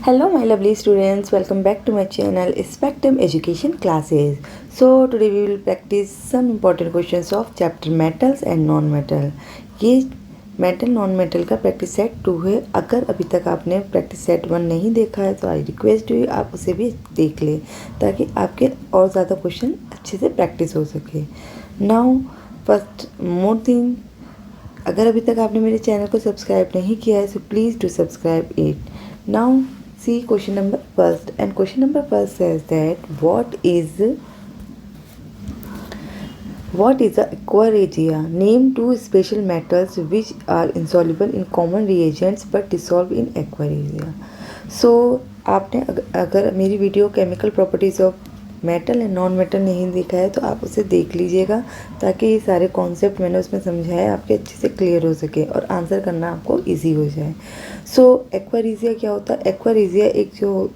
Hello my lovely students, welcome back to my channel Spectrum Education Classes. So today we will practice some important questions of chapter metals and non-metal. ये metal non metal का practice set 2 है। अगर अभी तक आपने practice set 1 नहीं देखा है तो आई रिक्वेस्ट यू आप उसे भी देख लें ताकि आपके और ज़्यादा क्वेश्चन अच्छे से प्रैक्टिस हो सके। नाउ फर्स्ट मोर थिंग, अगर अभी तक आपने मेरे चैनल को सब्सक्राइब नहीं किया है so please do subscribe it. Now see question number first, and question number first says that what is the aqua regia? Name 2 special metals which are insoluble in common reagents but dissolve in aqua regia. So आपने अगर मेरी video chemical properties of metal and non metal नहीं देखा है तो आप उसे देख लीजिएगा ताकि ये सारे कॉन्सेप्ट मैंने उसमें समझाए आपके अच्छे से क्लियर हो सके और आंसर करना आपको इजी हो जाए। सो एक्वा रीजिया क्या होता है? एक्वा रीजिया एक जो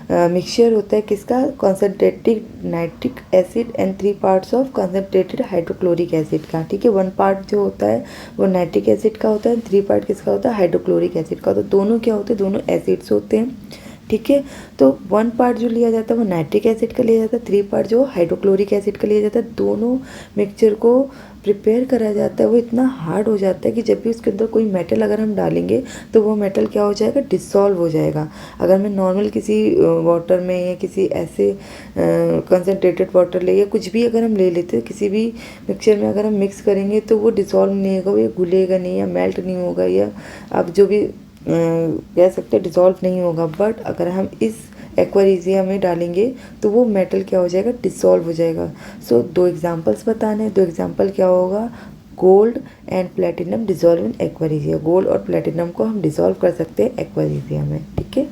मिक्सचर होता है किसका? Concentrated nitric acid and 3 parts of concentrated hydrochloric acid का। ठीक है, 1 पार्ट जो होता है वो नाइट्रिक एसिड का होता है, 3 पार्ट किसका होता है? हाइड्रोक्लोरिक एसिड का। तो दोनों क्या होते हैं? दोनों एसिड्स होते हैं। ठीक है, तो 1 पार्ट जो लिया जाता है वो नाइट्रिक एसिड का लिया जाता है, 3 पार्ट जो हाइड्रोक्लोरिक एसिड का लिया जाता है। दोनों मिक्सचर को प्रिपेयर करा जाता है। वो इतना हार्ड हो जाता है कि जब भी उसके अंदर कोई मेटल अगर हम डालेंगे तो वो मेटल क्या हो जाएगा? डिसॉल्व हो जाएगा। अगर मैं नॉर्मल किसी वाटर में या किसी ऐसे कंसनट्रेटेड वाटर ले या कुछ भी अगर हम ले लेते हैं किसी भी मिक्सचर में अगर हम मिक्स करेंगे तो वो डिसॉल्व नहीं होगा, वो घुलेगा नहीं या मेल्ट नहीं होगा या आप जो भी कह सकते हैं डिसॉल्व नहीं होगा। बट अगर हम इस एक्वा रीजिया में डालेंगे तो वो मेटल क्या हो जाएगा? डिसॉल्व हो जाएगा। सो 2 एग्जांपल्स बताने हैं। 2 एग्जांपल क्या होगा? Gold and platinum dissolve in aqua regia. Gold और प्लेटिनम को हम डिसॉल्व कर सकते हैं एक्वा रीजिया में। ठीक है,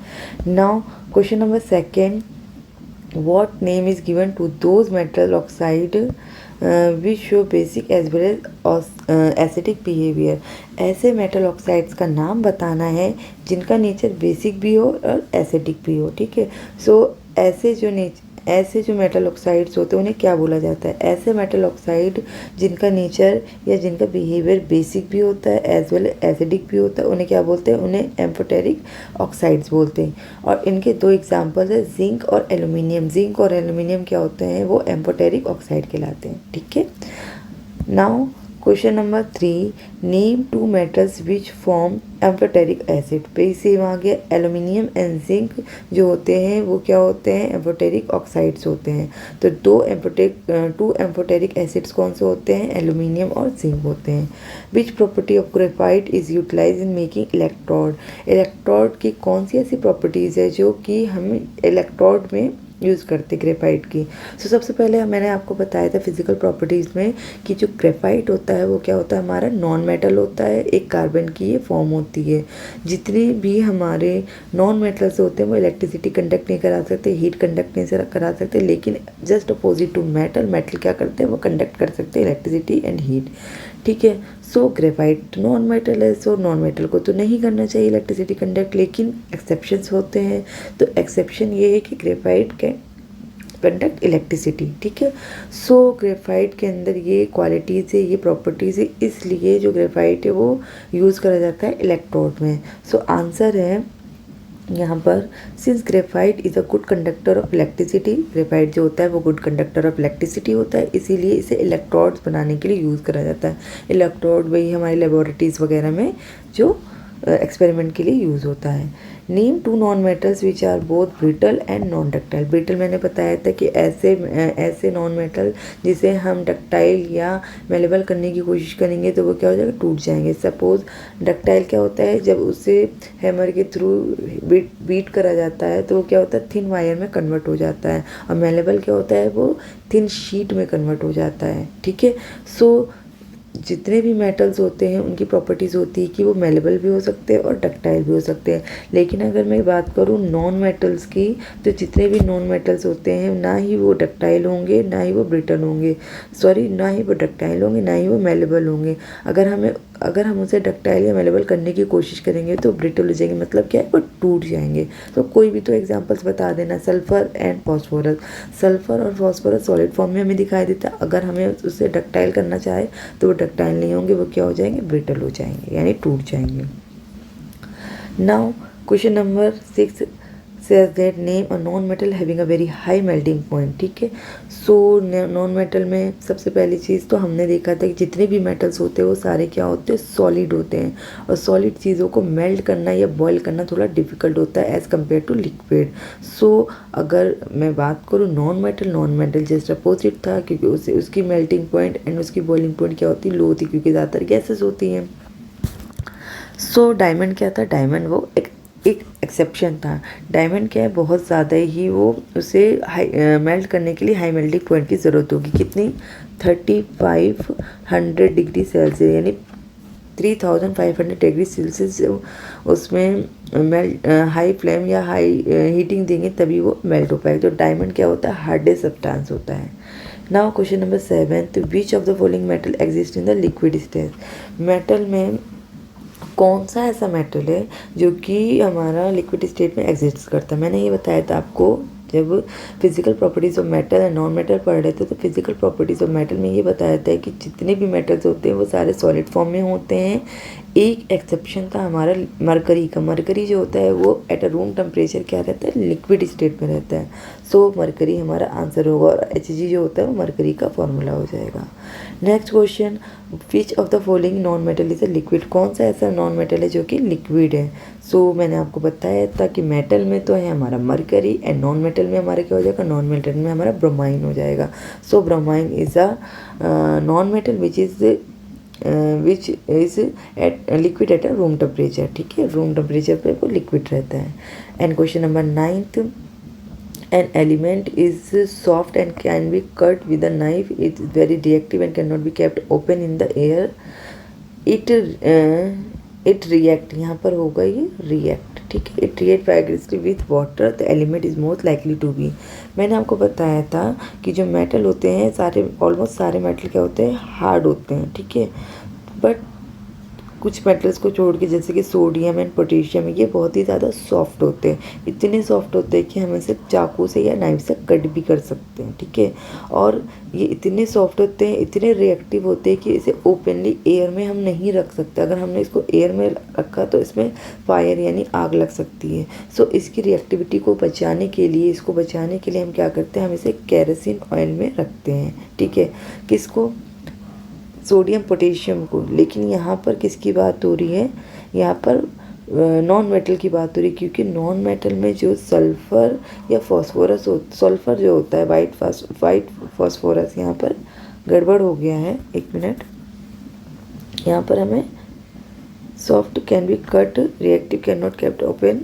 now question number second, what name is given to those metal oxide which show basic as well as acidic behavior? ऐसे मेटल ऑक्साइड्स का नाम बताना है जिनका नेचर बेसिक भी हो और एसिडिक भी हो। ठीक है, सो ऐसे जो मेटल ऑक्साइड्स होते हैं उन्हें क्या बोला जाता है? ऐसे मेटल ऑक्साइड जिनका नेचर या जिनका बिहेवियर बेसिक भी होता है एज वेल एसिडिक भी होता है उन्हें क्या बोलते हैं? उन्हें एम्फोटेरिक ऑक्साइड्स बोलते हैं। और इनके 2 एग्जांपल्स है जिंक और एल्यूमिनियम। जिंक और एल्यूमिनियम क्या होते हैं? वो एम्फोटेरिक ऑक्साइड कहलाते हैं। ठीक है, now question number 3, name 2 metals which form amphoteric acid. पे सेम आ गया। एल्यूमिनियम एंड जिंक जो होते हैं वो क्या होते हैं? एम्फोटेरिक ऑक्साइड्स होते हैं। तो 2 एम्फोटेरिक एसिड्स कौन से होते हैं? एल्यूमिनियम और जिंक होते हैं। Which property of graphite is utilize in making electrode. Electrode की कौन सी ऐसी प्रॉपर्टीज़ है जो कि हम इलेक्ट्रोड में यूज़ करते ग्रेफाइट की? सो सबसे पहले मैंने आपको बताया था फिजिकल प्रॉपर्टीज़ में कि जो ग्रेफाइट होता है वो क्या होता है? हमारा नॉन मेटल होता है, एक कार्बन की ये फॉर्म होती है। जितने भी हमारे नॉन मेटल्स होते हैं वो इलेक्ट्रिसिटी कंडक्ट नहीं करा सकते, हीट कंडक्ट नहीं करा सकते, लेकिन just opposite to metal, metal क्या करते हैं? वो कंडक्ट कर सकते हैं इलेक्ट्रिसिटी एंड हीट। ठीक है, सो ग्रेफाइट नॉन मेटल है, सो नॉन मेटल को तो नहीं करना चाहिए इलेक्ट्रिसिटी कंडक्ट, लेकिन एक्सेप्शंस होते हैं। तो एक्सेप्शन ये है कि ग्रेफाइट कैन कंडक्ट इलेक्ट्रिसिटी। ठीक है, सो ग्रेफाइट के अंदर ये क्वालिटीज़ है, ये प्रॉपर्टीज़ है, इसलिए जो ग्रेफाइट है वो यूज़ करा जाता है इलेक्ट्रोड में। सो आंसर है यहाँ पर, since graphite is a good conductor of electricity. Graphite जो होता है वो गुड कंडक्टर ऑफ इलेक्ट्रिसिटी होता है, इसीलिए इसे इलेक्ट्रोड्स बनाने के लिए यूज़ करा जाता है। इलेक्ट्रोड वही हमारी लेबोरेटरीज़ वगैरह में जो एक्सपेरिमेंट के लिए यूज़ होता है। Name 2 non metals which are both brittle and non ductile. Brittle मैंने बताया था कि ऐसे नॉन मेटल जिसे हम डक्टाइल या मेलेबल करने की कोशिश करेंगे तो वो क्या हो जाएगा? टूट जाएंगे। सपोज डक्टाइल क्या होता है? जब उसे हैमर के थ्रू बीट करा जाता है तो वो क्या होता है? थिन वायर में कन्वर्ट हो जाता है। और मेलेबल क्या होता है? वो थिन शीट में कन्वर्ट हो जाता है। ठीक है, सो जितने भी मेटल्स होते हैं उनकी प्रॉपर्टीज़ होती है कि वो मेलेबल भी हो सकते हैं और डक्टाइल भी हो सकते हैं। लेकिन अगर मैं बात करूँ नॉन मेटल्स की तो जितने भी नॉन मेटल्स होते हैं ना ही वो डक्टाइल होंगे ना ही वो ब्रिटल होंगे, ना ही वो डक्टाइल होंगे ना ही वो मेलेबल होंगे। अगर हम उसे डक्टाइल या मेलेबल करने की कोशिश करेंगे तो ब्रिटल हो जाएंगे, मतलब क्या है? वो टूट जाएंगे। तो कोई भी तो एग्जांपल्स बता देना। Sulphur and phosphorus. सल्फ़र और फॉस्फोरस सॉलिड फॉर्म में हमें दिखाई देता है, अगर हमें उसे डक्टाइल करना चाहे तो वो डक्टाइल नहीं होंगे, वो क्या हो जाएंगे? ब्रिटल हो जाएंगे, यानी टूट जाएंगे। Now question number 6, says that name a non metal having a very high melting point. ठीक है, सो नॉन मेटल में सबसे पहली चीज़ तो हमने देखा था कि जितने भी मेटल्स होते हैं वो सारे क्या होते हैं, सॉलिड होते हैं, और सॉलिड चीज़ों को मेल्ट करना या बॉयल करना थोड़ा डिफिकल्ट होता है एज़ कम्पेयर टू लिक्विड. सो अगर मैं बात करूँ नॉन मेटल जस्ट अपोजिट था, क्योंकि उसकी मेल्टिंग पॉइंट एंड उसकी बॉइलिंग पॉइंट क्या होती है, लो होती, क्योंकि ज़्यादातर गैसेस होती हैं. सो डायमंड क्या था, डायमंड वो एक एक्सेप्शन था. डायमंड क्या है, बहुत ज़्यादा ही वो उसे मेल्ट करने के लिए हाई मेल्टिंग पॉइंट की ज़रूरत होगी. कितनी, 3500 डिग्री सेल्सियस, यानी 3500 डिग्री सेल्सियस उसमें मेल्ट, हाई फ्लेम या हाई हीटिंग देंगे तभी वो मेल्ट हो पाएगा. तो डायमंड क्या होता है, हार्डेस्ट सब्सटेंस होता है. Now question number 7, which of the following metal exist in the liquid stage. Metal में कौन सा ऐसा मेटल है जो कि हमारा लिक्विड स्टेट में एग्जिस्ट करता है. मैंने ये बताया था आपको जब physical properties of metal and non metal पढ़ रहे थे, तो फिजिकल प्रॉपर्टीज़ ऑफ मेटल में ये बताया था कि जितने भी मेटल्स होते हैं वो सारे सॉलिड फॉर्म में होते हैं. एक एक्सेप्शन था हमारा मरकरी का. मरकरी जो होता है वो एट अ रूम टेम्परेचर क्या रहता है, लिक्विड स्टेट में रहता है. सो मरकरी हमारा आंसर होगा, और Hg जो होता है वो मरकरी का फॉर्मूला हो जाएगा. Next question, which of the following non metal is a liquid. कौन सा ऐसा नॉन मेटल है जो कि लिक्विड है. सो मैंने आपको बताया था कि मेटल में तो है हमारा मरकरी, एंड नॉन मेटल में हमारा क्या हो जाएगा, नॉन मेटल में हमारा ब्रोमाइन हो जाएगा. So bromine is a non metal which is at liquid at a room temperature. ठीक है, रूम टेम्परेचर पे वो लिक्विड रहता है. And question number 9, an element is soft and can be cut with a knife. It is very reactive and cannot be kept open in the air. It react, यहाँ पर होगा ये react. ठीक है, it react vigorously with water. The element is most likely to be. मैंने आपको बताया था कि जो मेटल होते हैं सारे, ऑलमोस्ट सारे मेटल क्या होते हैं, हार्ड होते हैं. ठीक है, बट कुछ मेटल्स को छोड़ के जैसे कि सोडियम एंड पोटेशियम, ये बहुत ही ज़्यादा सॉफ्ट होते हैं. इतने सॉफ्ट होते हैं कि हम इसे चाकू से या नाइफ से कट भी कर सकते हैं. ठीक है, और ये इतने सॉफ्ट होते हैं, इतने रिएक्टिव होते हैं कि इसे ओपनली एयर में हम नहीं रख सकते. अगर हमने इसको एयर में रखा तो इसमें फायर यानी आग लग सकती है. सो इसकी रिएक्टिविटी को बचाने के लिए, इसको बचाने के लिए हम क्या करते हैं, हम इसे केरोसिन ऑयल में रखते हैं. ठीक है, किसको, सोडियम पोटेशियम को. लेकिन यहाँ पर किसकी बात हो रही है, यहाँ पर नॉन मेटल की बात हो रही है, क्योंकि नॉन मेटल में जो सल्फ़र या फॉस्फोरस सल्फ़र जो होता है, वाइट फॉस्फोरस, यहाँ पर गड़बड़ हो गया है. एक मिनट, यहाँ पर हमें soft can be cut, reactive can not kept open,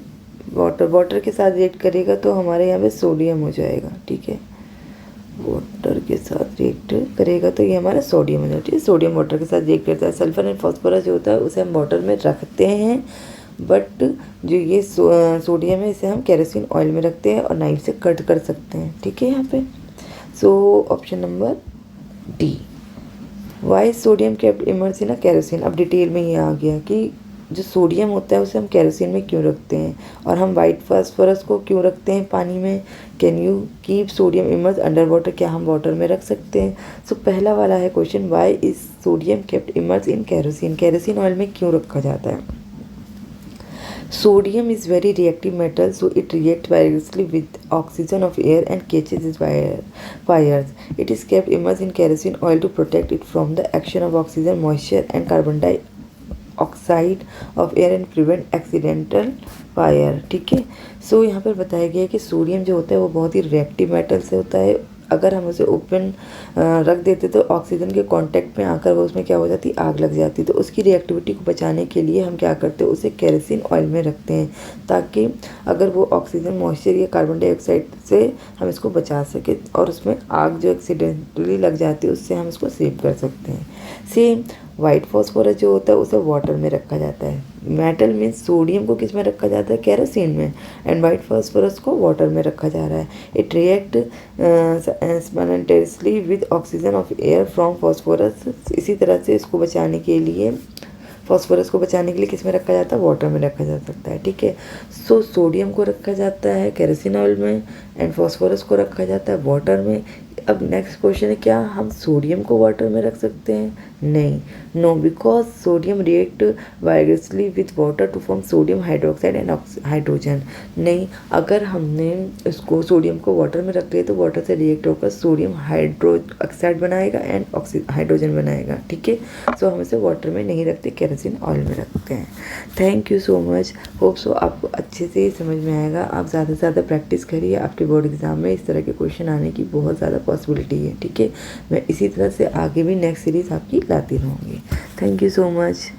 water के साथ रिएक्ट करेगा तो हमारे यहाँ पे सोडियम हो जाएगा. ठीक है, वाटर के साथ रिएक्ट करेगा तो ये हमारा सोडियम हो जाता है. सोडियम वाटर के साथ रिएक्ट करता है. सल्फर एंड फॉस्फोरस जो होता है उसे हम वाटर में रखते हैं, बट जो ये सोडियम है इसे हम केरोसिन ऑयल में रखते हैं और नाइफ से कट कर सकते हैं. ठीक है यहाँ पे. So option number D, why sodium kept immerse in kerosene. अब डिटेल में ये आ गया कि जो सोडियम होता है उसे हम केरोसिन में क्यों रखते हैं, और हम वाइट फास्फोरस को क्यों रखते हैं पानी में. Can you keep sodium immerse under water, क्या हम वाटर में रख सकते हैं. सो पहला वाला है question, why is sodium kept immerse in kerosene. Kerosene oil में क्यों रखा जाता है. Sodium is very reactive metal, so it reacts vigorously with oxygen of air and catches its fires. It is kept immersed in kerosene oil to protect it from the action of oxygen, moisture and carbon dioxide of air and prevent accidental fire. ठीक है, सो यहाँ पर बताया गया है कि sodium जो होता है वो बहुत ही रिएक्टिव मेटल से होता है. अगर हम उसे ओपन रख देते तो ऑक्सीजन के कांटेक्ट में आकर वो उसमें क्या हो जाती, आग लग जाती. तो उसकी रिएक्टिविटी को बचाने के लिए हम क्या करते हैं, उसे केरोसिन ऑयल में रखते हैं, ताकि अगर वो ऑक्सीजन, मॉइस्चर या कार्बन डाइऑक्साइड से हम इसको बचा सके, और उसमें आग जो एक्सीडेंटली लग जाती है उससे हम इसको सेव कर सकते हैं. सेम वाइट फॉस्फोरस जो होता है उसे वाटर में रखा जाता है. मेटल मीन्स सोडियम को किस में रखा जाता है, केरोसिन में, एंड वाइट फॉस्फोरस को वाटर में रखा जा रहा है. It react spontaneously with oxygen of air from phosphorus. इसी तरह से इसको बचाने के लिए, फॉस्फोरस को बचाने के लिए किस में रखा जाता है, वाटर में रखा जा सकता है. ठीक है, सो सोडियम को रखा जाता है केरोसिन ऑयल में, एंड फॉस्फोरस को रखा जाता है वाटर में. अब नेक्स्ट क्वेश्चन है, क्या हम सोडियम को वाटर में रख सकते हैं? नहीं, no, because sodium react vigorously with water to form sodium hydroxide and hydrogen. नहीं, अगर हमने इसको सोडियम को वाटर में रख लिया तो वाटर से रिएक्ट होकर सोडियम हाइड्रो ऑक्साइड बनाएगा एंड हाइड्रोजन बनाएगा। ठीक है, सो हम इसे वाटर में नहीं रखते, केरोसिन ऑयल में रखते हैं। Thank you so much, hope so आपको अच्छे से समझ में आएगा। आप ज़्यादा से ज़्यादा प्रैक्टिस करिए, आपके बोर्ड एग्जाम में इस तरह के क्वेश्चन आने की बहुत ज़्यादा पॉसिबिलिटी है। ठीक है, मैं इसी तरह से आगे भी नेक्स्ट सीरीज़ आपकी लाती रहूँगी। Thank you so much.